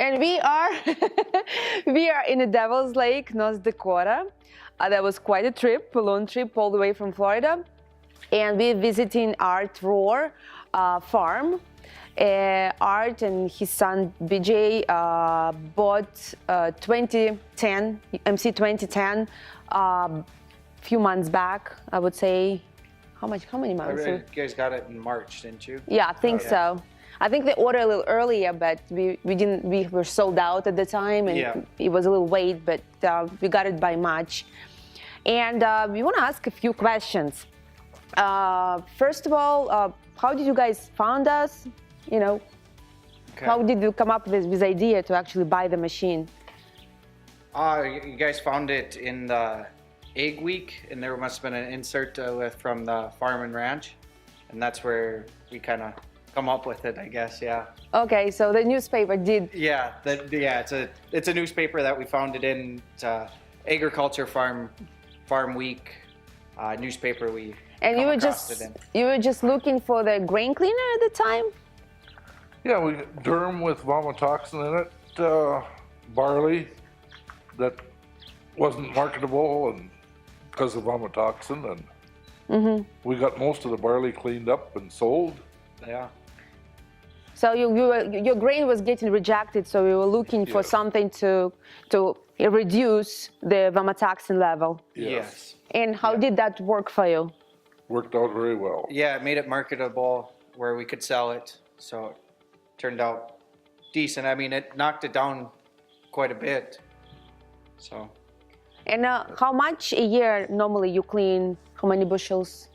And we are we are in the Devil's Lake, North Dakota. That was quite a trip, a long trip all the way from Florida. And we're visiting Art Rohr farm. Art and his son BJ bought 2010 MC 2010 few months back, I would say. How many months? You guys got it in March, didn't you? Yeah, I think so. I think they ordered a little earlier, but we were sold out at the time, and it was a little wait, but we got it by March. And we want to ask a few questions. First of all, how did you guys found us? You know, how did you come up with this idea to actually buy the machine? You guys found it in the Egg Week, and there must have been an insert from the Farm and Ranch, and that's where we kind of come up with it, I guess. Yeah. Okay, so the newspaper did. Yeah, it's a newspaper that we found it in. It's Agriculture Farm Week newspaper. And you were just looking for the grain cleaner at the time. Yeah, we durum with vomitoxin in it, barley that wasn't marketable and because of vomitoxin, and we got most of the barley cleaned up and sold. Yeah. So your grain was getting rejected, so we were looking for something to reduce the vomitoxin level. Yes. And how did that work for you? Worked out very well. Yeah, it made it marketable where we could sell it, so it turned out decent. I mean, it knocked it down quite a bit. So. And how much a year normally you clean? How many bushels?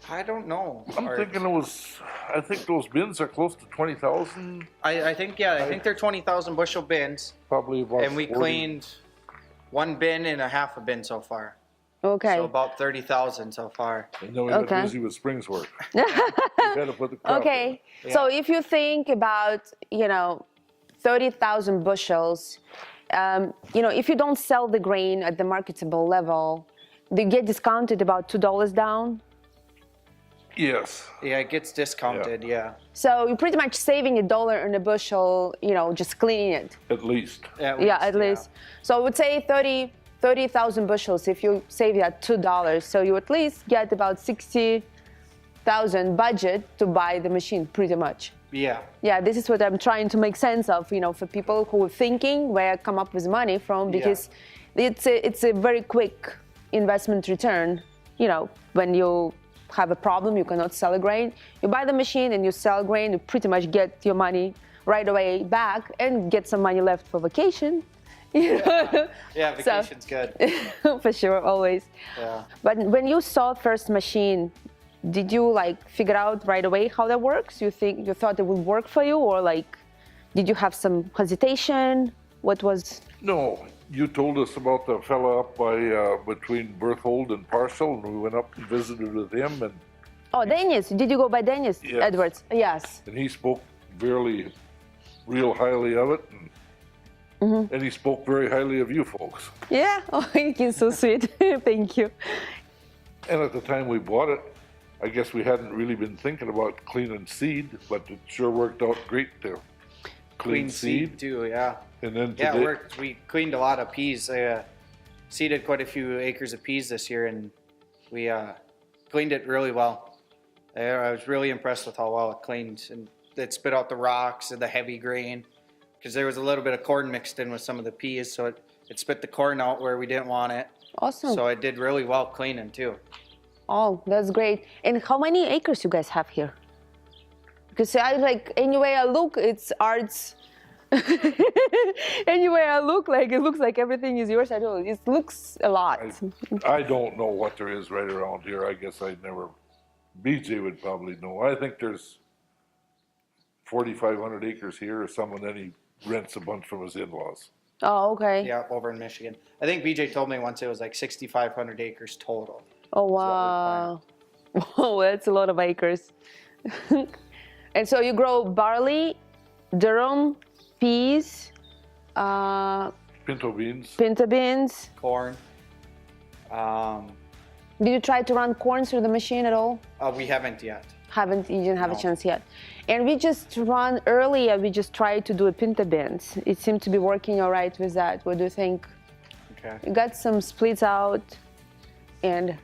I don't know. I'm thinking I think those bins are close to 20,000. I think they're 20,000 bushel bins. Probably about. And we 40. cleaned one bin and a half a bin so far. Okay. So about 30,000 so far. And then we got busy with Springs work. Okay. Yeah. So if you think about, 30,000 bushels, if you don't sell the grain at the marketable level, do you get discounted about $2 down? Yes. Yeah, it gets discounted, yeah. So you're pretty much saving $1 on a bushel, just cleaning it. At least. At least. So I would say 30,000 bushels if you save that $2. So you at least get about 60,000 budget to buy the machine, pretty much. Yeah. Yeah, this is what I'm trying to make sense of, for people who are thinking where come up with money from, because it's a very quick investment return. When you have a problem, you cannot sell a grain. You buy the machine and you sell grain, you pretty much get your money right away back and get some money left for vacation. Yeah, vacation's good. For sure, always. Yeah. But when you saw first machine, did you figure out right away how that works? You thought it would work for you, or did you have some hesitation? What was? No, you told us about the fella up by between Berthold and Parcel, and we went up and visited with him. And Dennis, did you go by Dennis Edwards? Yes. And he spoke real highly of it, and he spoke very highly of you folks. Yeah, he's so sweet. Thank you. And at the time we bought it, I guess we hadn't really been thinking about cleaning seed, but it sure worked out great to clean seed too, yeah. And then it worked. We cleaned a lot of peas. I seeded quite a few acres of peas this year, and we cleaned it really well. I was really impressed with how well it cleaned, and it spit out the rocks and the heavy grain, because there was a little bit of corn mixed in with some of the peas, so it spit the corn out where we didn't want it. Awesome. So it did really well cleaning too. Oh, that's great. And how many acres you guys have here? Because anyway I look, it's Art's. Anyway I look, it looks like everything is yours. I don't know, it looks a lot. I don't know what there is right around here. I guess BJ would probably know. I think there's 4,500 acres here or something, then he rents a bunch from his in-laws. Oh, okay. Yeah, over in Michigan. I think BJ told me once it was 6,500 acres total. Oh, wow. Oh, that's a lot of acres. And so you grow barley, durum, peas, pinto beans, corn. Did you try to run corn through the machine at all? We haven't yet. You didn't have a No. chance yet. And we just run earlier. We just tried to do a pinta bins. It seemed to be working all right with that. What do you think? Okay. We got some splits out, and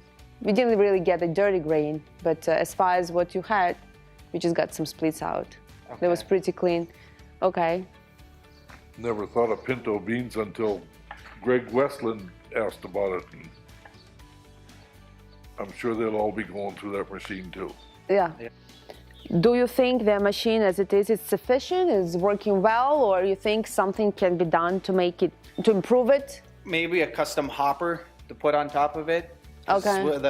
we didn't really get a dirty grain. But as far as what you had, we just got some splits out. That was Okay. pretty clean. Okay. Never thought of pinto beans until Greg Westland asked about it. And I'm sure they'll all be going through that machine too. Yeah. Yeah. Do you think the machine as it is sufficient, is working well, or you think something can be done to make it, to improve it? Maybe a custom hopper to put on top of it. 'Cause Okay. with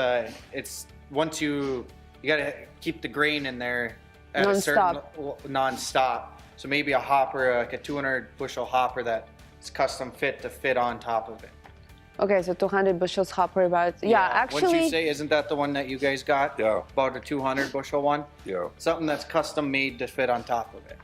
it's once you gotta keep the grain in there at a Non-stop. certain non-stop. So maybe a hopper, like a 200 bushel hopper that's custom fit to fit on top of it. Okay, so 200 bushels hopper about, yeah, actually. Wouldn't you say, isn't that the one that you guys got? Yeah. About a 200 bushel one? Yeah. Something that's custom made to fit on top of it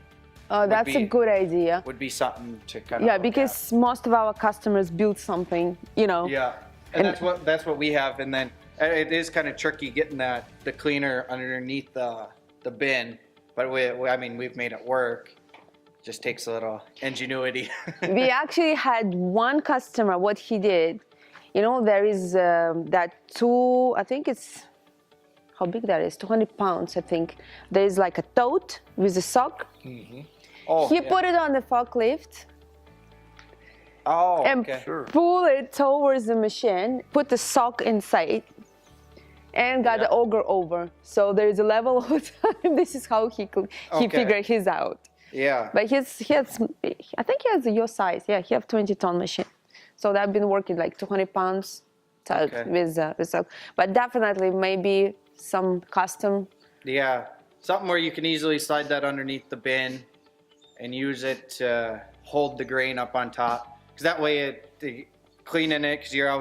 That's a be- good idea. would be something to kind of Yeah, because most of our customers build something, you know. Yeah, and that's what we have, and then it is kind of tricky getting the cleaner underneath the bin, but I mean we've made it work. Just takes a little ingenuity. We actually had one customer, what he did, you know, there is I think it's, how big that is, 200 pounds, I think. There is like a tote with a sock. Oh, He yeah. put it on the forklift Oh, and okay. Sure. pull it towards the machine, put the sock inside, and got the auger over. So there is a level of time. This is how he Okay. figured his out. Yeah. But I think he has your size. Yeah, he have 20-ton machine. So that been working like 200 pounds Okay. with sock. But definitely maybe some custom. Yeah, something where you can easily slide that underneath the bin and use it to hold the grain up on top. Because that way, cleaning it, because you're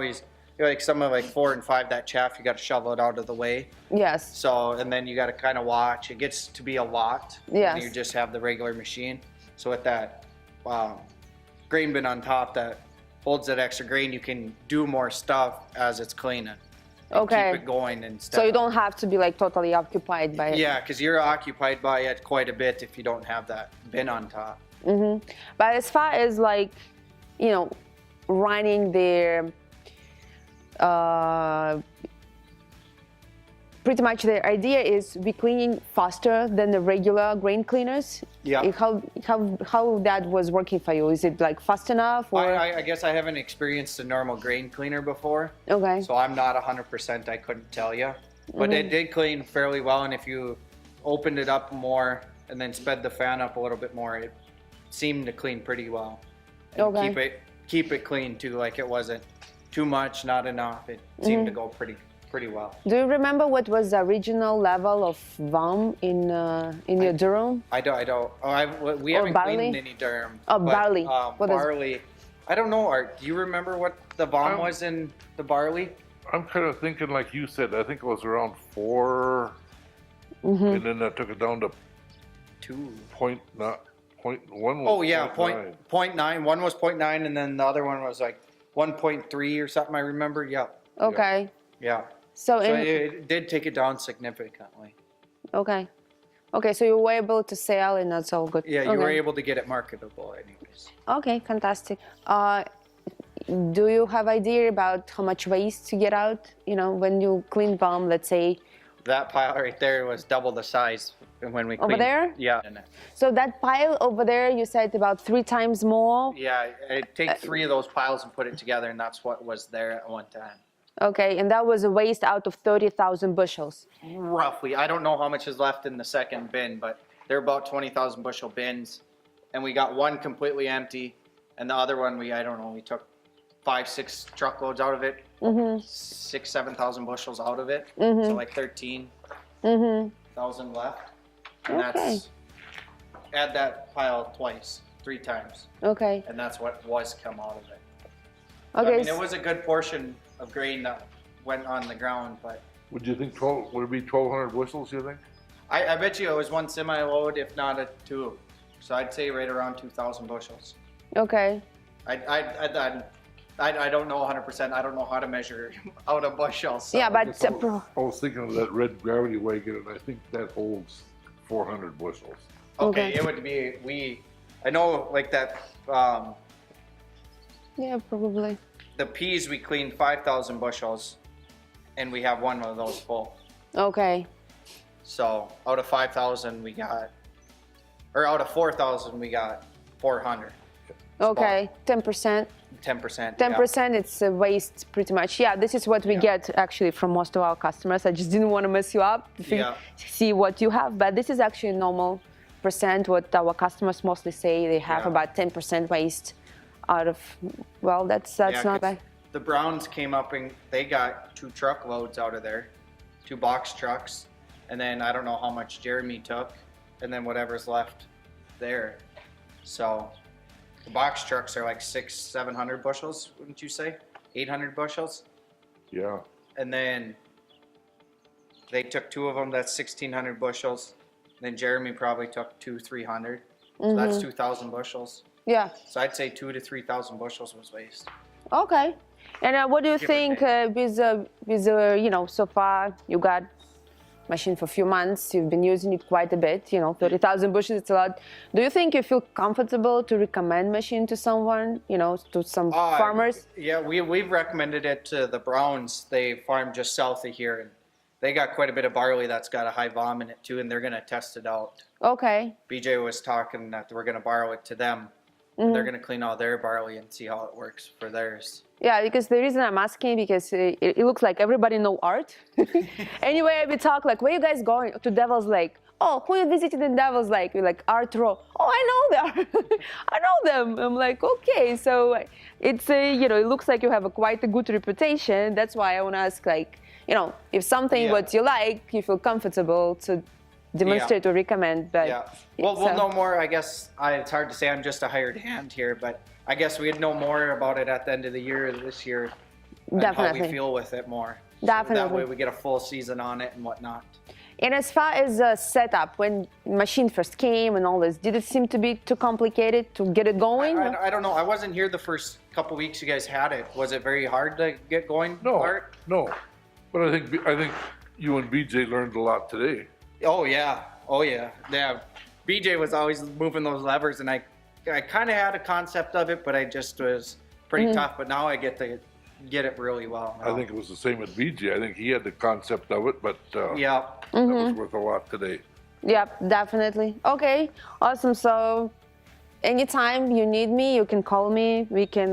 like some of like 4 and 5, that chaff, you got to shovel it out of the way. Yes. So, and then you got to kind of watch. It gets to be a lot. Yes. When you just have the regular machine. So with that grain bin on top that holds that extra grain, you can do more stuff as it's cleaning. And Okay. Keep it going instead. So you don't have to be like totally occupied by it. Yeah, because you're occupied by it quite a bit if you don't have that bin on top. But as far as like, you know, running their, pretty much the idea is be cleaning faster than the regular grain cleaners. Yeah. How that was working for you? Is it like fast enough or? I guess I haven't experienced a normal grain cleaner before, Okay. so I'm not 100%. I couldn't tell you, but it did clean fairly well. And if you opened it up more and then sped the fan up a little bit more, it seemed to clean pretty well. And Okay. keep it clean too. Like it wasn't too much, not enough. It seemed to go pretty well. Do you remember what was the original level of VAM in your durum? I don't. We Or haven't barley? cleaned any durum. Oh, but, barley. What is- barley. I don't know, Art. Do you remember what the bomb Um, was in the barley? I'm kind of thinking like you said. I think it was around 4, and then I took it down to 2. point one. Was Oh yeah, 0.9. point 0.9. One was 0.9, and then the other one was like 1.3 or something. I remember. Yeah. Okay. Yeah. So, So in, it did take it down significantly. okay. Okay, so you were able to sell and that's all good. Yeah, you okay. were able to get it marketable, anyways. Okay, fantastic. Do you have idea about how much waste you get out? You know, when you clean VAM, let's say. That pile right there was double the size when we Over cleaned. there? Yeah. So that pile over there, you said about 3 times more. Yeah, I'd take 3 of those piles and put it together, and that's what was there at one time. Okay, and that was a waste out of 30,000 bushels. Roughly. I don't know how much is left in the second bin, but they're about 20,000 bushel bins. And we got one completely empty, and the other one, we took 5-6 truckloads out of it. 6,000-7,000 bushels out of it. So like 13,000 left. And that's, add that pile 3 times. Okay. And that's what was come out of it. Okay. I mean, it was a good portion of grain that went on the ground, but Would you think 12? Would it be 1,200 bushels? You think? I bet you it was 1 semi-load, if not a 2. So I'd say right around 2,000 bushels. Okay. I'd I don't know 100%. I don't know how to measure out a bushel. So. Yeah, but I was thinking of that red gravity wagon, and I think that holds 400 bushels. Okay, Okay. it would be. I know, like that. yeah, probably. The peas we cleaned 5,000 bushels, and we have one of those full. Okay. So out of 5,000 we got, or out of 4,000 we got 400. Okay. 10%. 10%. 10% it's waste pretty much. Yeah, this is what we get actually from most of our customers. I just didn't want to mess you up, see what you have, but this is actually normal percent what our customers mostly say. They have about 10% waste out of, well, that's not bad. The Browns came up and they got 2 truckloads out of there, 2 box trucks, and then I don't know how much Jeremy took, and then whatever's left there. So the box trucks are like 600-700 bushels, wouldn't you say? 800 bushels. Yeah. And then they took 2 of them. That's 1,600 bushels. Then Jeremy probably took 200-300. So that's 2,000 bushels. Yeah. So I'd say 2,000 to 3,000 bushels was waste. Okay. And what do you think with so far you got machine for a few months, you've been using it quite a bit, 30,000 bushels, it's a lot. Do you think you feel comfortable to recommend machine to someone, to some farmers? Yeah, we've recommended it to the Browns. They farm just south of here, and they got quite a bit of barley that's got a high vom in it too, and they're going to test it out. Okay. BJ was talking that we're going to borrow it to them. And they're going to clean all their barley and see how it works for theirs. Yeah, because the reason I'm asking, because it looks like everybody know Art. Anyway, we talk like, where you guys going? To Devil's Lake. Oh, who you visited in Devil's Lake? We're like, Art Rohr. Oh, I know them. I know them. I'm like, okay. So it's it looks like you have quite a good reputation. That's why I want to ask, like, if something what you like, you feel comfortable to demonstrate or recommend. But we'll know more. I guess it's hard to say. I'm just a hired hand here, but I guess we'd know more about it at the end of the year this year. Definitely. How we feel with it more. Definitely. So that way we get a full season on it and whatnot. And as far as setup, when machine first came and all this, did it seem to be too complicated to get it going? I don't know. I wasn't here the first couple weeks you guys had it. Was it very hard to get going? No, Art? no. But I think you and BJ learned a lot today. Oh yeah. Yeah. BJ was always moving those levers, and I kind of had a concept of it, but I just was pretty tough. But now I get to get it really well. Now. I think it was the same with BJ. I think he had the concept of it, but that Mm-hmm. was worth a lot today. Yep, definitely. Okay, awesome. So anytime you need me, you can call me. We can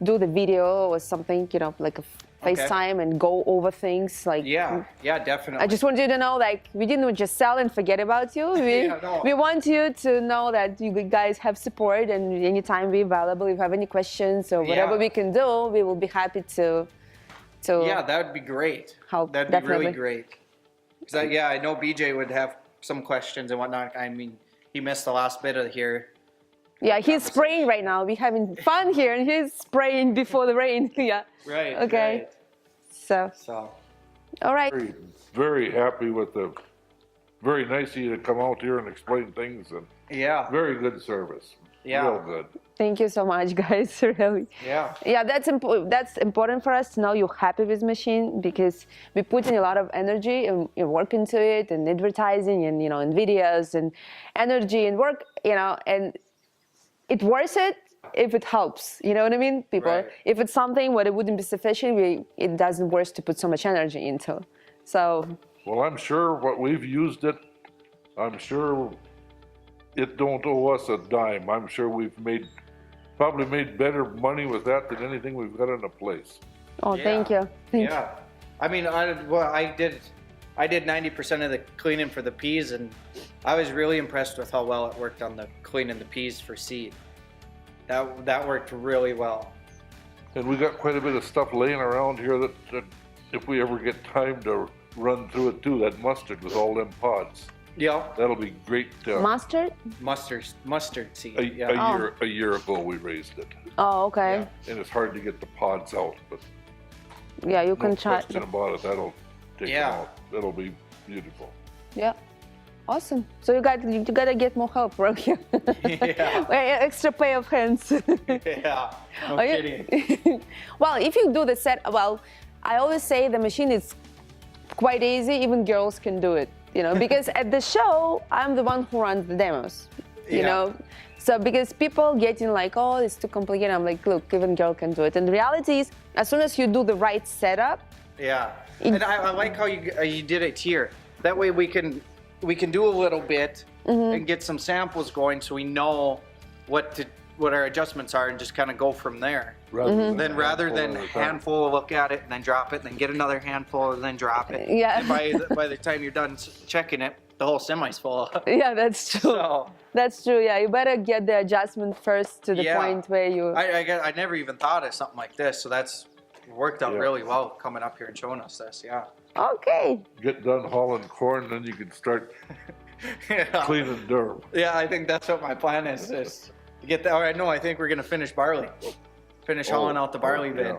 do the video or something, like a FaceTime and go over things. Like yeah, definitely. I just want you to know, like, we didn't just sell and forget about you. We want you to know that you guys have support, and anytime we're available. If you have any questions or whatever we can do, we will be happy to. Yeah, that would be great. That'd be really great. Because I know BJ would have some questions and whatnot. I mean, he missed the last bit of here. Yeah, he's spraying right now. We're having fun here, and he's spraying before the rain. Yeah. Right. Okay. Right. So. All right. Very, very happy with very nice of you to come out here and explain things, and very good service. Yeah. Real good. Thank you so much, guys. Really. Yeah. Yeah, that's important for us to know you're happy with machine, because we put in a lot of energy and work into it, and advertising, and and videos and energy and work, and it worth it if it helps. You know what I mean? People, if it's something what it wouldn't be sufficient, it doesn't worth to put so much energy into. So. Well, I'm sure what we've used it, I'm sure it don't owe us a dime. I'm sure we've probably made better money with that than anything we've got in the place. Oh, thank you. Thank you. I mean, I did 90% of the cleaning for the peas, and I was really impressed with how well it worked on the cleaning the peas for seed. That worked really well. And we got quite a bit of stuff laying around here that if we ever get time to run through it too, that mustard with all them pods. Yeah. That'll be great. Mustard? Mustard seed. A year ago we raised it. Oh, okay. Yeah. And it's hard to get the pods out, but yeah, you can try. No question about it. That'll take them out. That'll be beautiful. Yeah. Awesome. So you gotta get more help around here. Yeah. Extra pair of hands. Yeah. No Are you- kidding. Well, if you do the set, well, I always say the machine is quite easy. Even girls can do it, because at the show, I'm the one who runs the demos, you Yeah. know. So because people getting like, oh, it's too complicated. I'm like, look, even girl can do it. And the reality is, as soon as you do the right setup, Yeah. And I like how you did it here. That way we can do a little bit and get some samples going, so we know what our adjustments are, and just kind of go from there. Rather than handful, look at it and then drop it, and then get another handful and then drop it. Yeah. And by the time you're done checking it, the whole semi's full. yeah, that's true. So That's true. Yeah, you better get the adjustment first to the Yeah. point where you. I never even thought of something like this, so that's worked out Yeah. really well coming up here and showing us this. Yeah. Okay. Get done hauling corn, then you can start Yeah. cleaning Durham. Yeah, I think that's what my plan is to get that. All right, no, I think we're gonna finish barley. Finish hauling out the barley bin.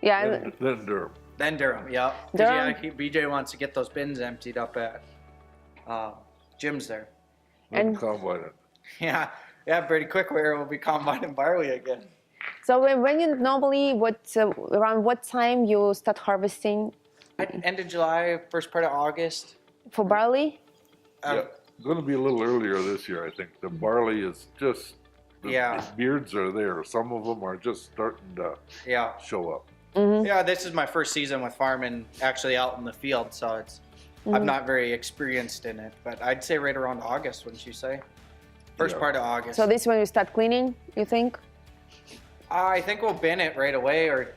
Yeah. Then Durham. Then Durham, yeah. 'Cause, Durham. Yeah, BJ wants to get those bins emptied up at Jim's there. Then And- combine it. Yeah, pretty quick where we'll be combining barley again. So when you normally around what time you start harvesting End of July, first part of August. for barley? Yeah, going to be a little earlier this year, I think. The barley is just, the beards are there. Some of them are just starting to Yeah. show up. Yeah, this is my first season with farming actually out in the field, so I'm not very experienced in it, but I'd say right around August, wouldn't you say? First Yeah. part of August. So this is when you start cleaning, you think? I think we'll bin it right away, or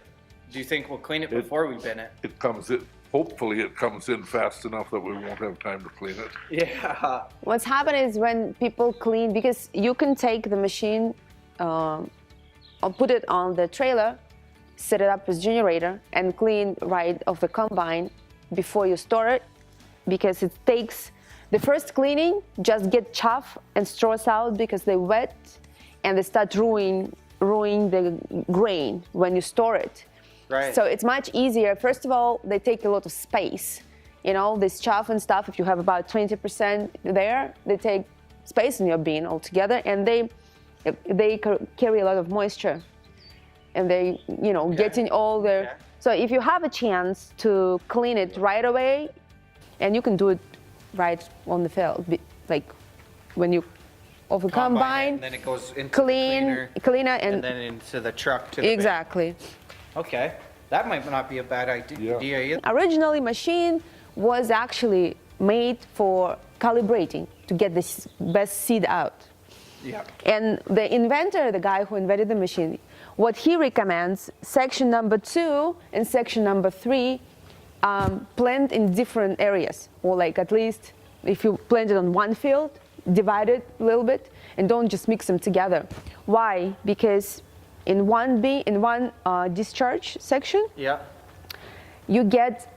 do you think we'll clean it before we bin it? It comes in, hopefully it comes in fast enough that we won't have time to clean it. Yeah. What's happened is when people clean, because you can take the machine or put it on the trailer, set it up with generator, and clean right off the combine before you store it, because it takes the first cleaning, just get chaff and straws out because they're wet, and they start ruining the grain when you store it. Right. So it's much easier. First of all, they take a lot of space. This chaff and stuff, if you have about 20% there, they take space in your bin altogether, and they carry a lot of moisture. And they, getting all the... Okay. So if you have a chance to clean it right away, and you can do it right on the field, like when you off a combine, and then it goes into cleaner, the cleaner, and and then into the truck to the bin. exactly. Okay, that might not be a bad idea either. Originally, machine was actually made for calibrating to get the best seed out. Yeah. And the inventor, the guy who invented the machine, what he recommends, section number 2 and section number 3, plant in different areas, or like at least if you plant it on one field, divide it a little bit, and don't just mix them together. Why? Because in one discharge section, Yeah. you get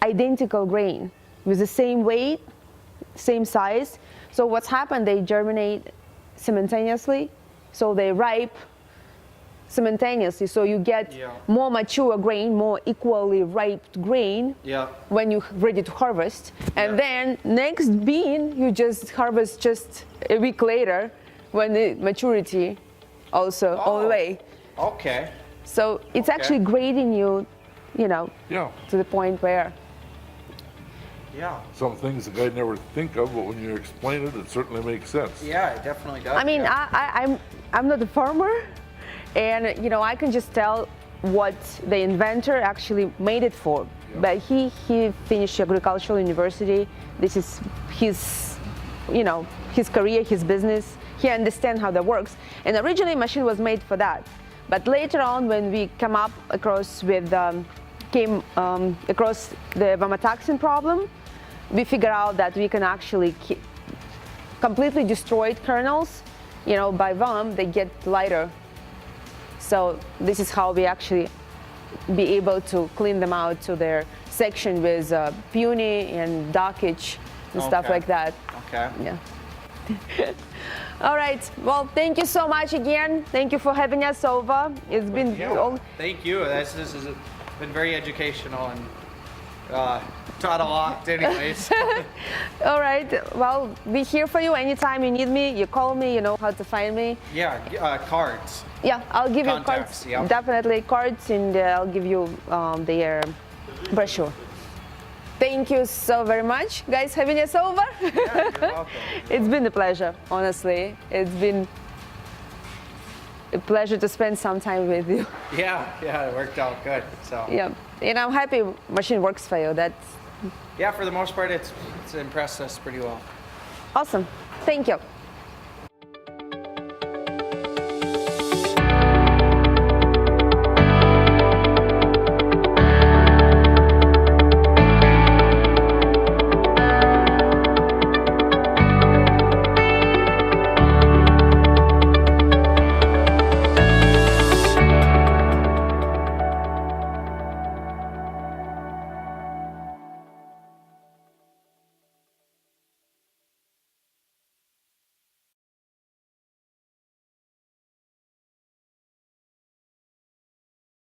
identical grain with the same weight, same size. So what's happened, they germinate simultaneously, so they ripe simultaneously. So you get more mature grain, more equally ripe grain when you're ready to harvest. And then next bean, you just harvest just a week later when the maturity also all the way. Okay. So it's actually grading you, Yeah. to the point where. Yeah. Some things that I never think of, but when you explain it, it certainly makes sense. Yeah, it definitely does. I mean, I'm not a farmer, and I can just tell what the inventor actually made it for. Yeah. But he finished agricultural university. This is his, his career, his business. He understands how that works. And originally, machine was made for that. But later on, when we came across the vomitoxin problem, we figured out that we can actually completely destroy kernels. By VOM, they get lighter. So this is how we actually be able to clean them out to their section with puny and dockage and stuff like that. Okay. Yeah. All right. Well, thank you so much again. Thank you for having us over. It's been Thank you. This has been very educational, and Taught a lot, anyways. All right. Well, be here for you anytime you need me. You call me. You know how to find me. Yeah, cards. Yeah, I'll give you Contacts, cards. yeah. Definitely cards, and I'll give you their brochure. Thank you so very much, guys. Having us over. Yeah, you're welcome. It's been a pleasure, honestly. It's been a pleasure to spend some time with you. Yeah, it worked out good. So Yeah, and I'm happy machine works for you. That's yeah, for the most part, it's impressed us pretty well. awesome. Thank you.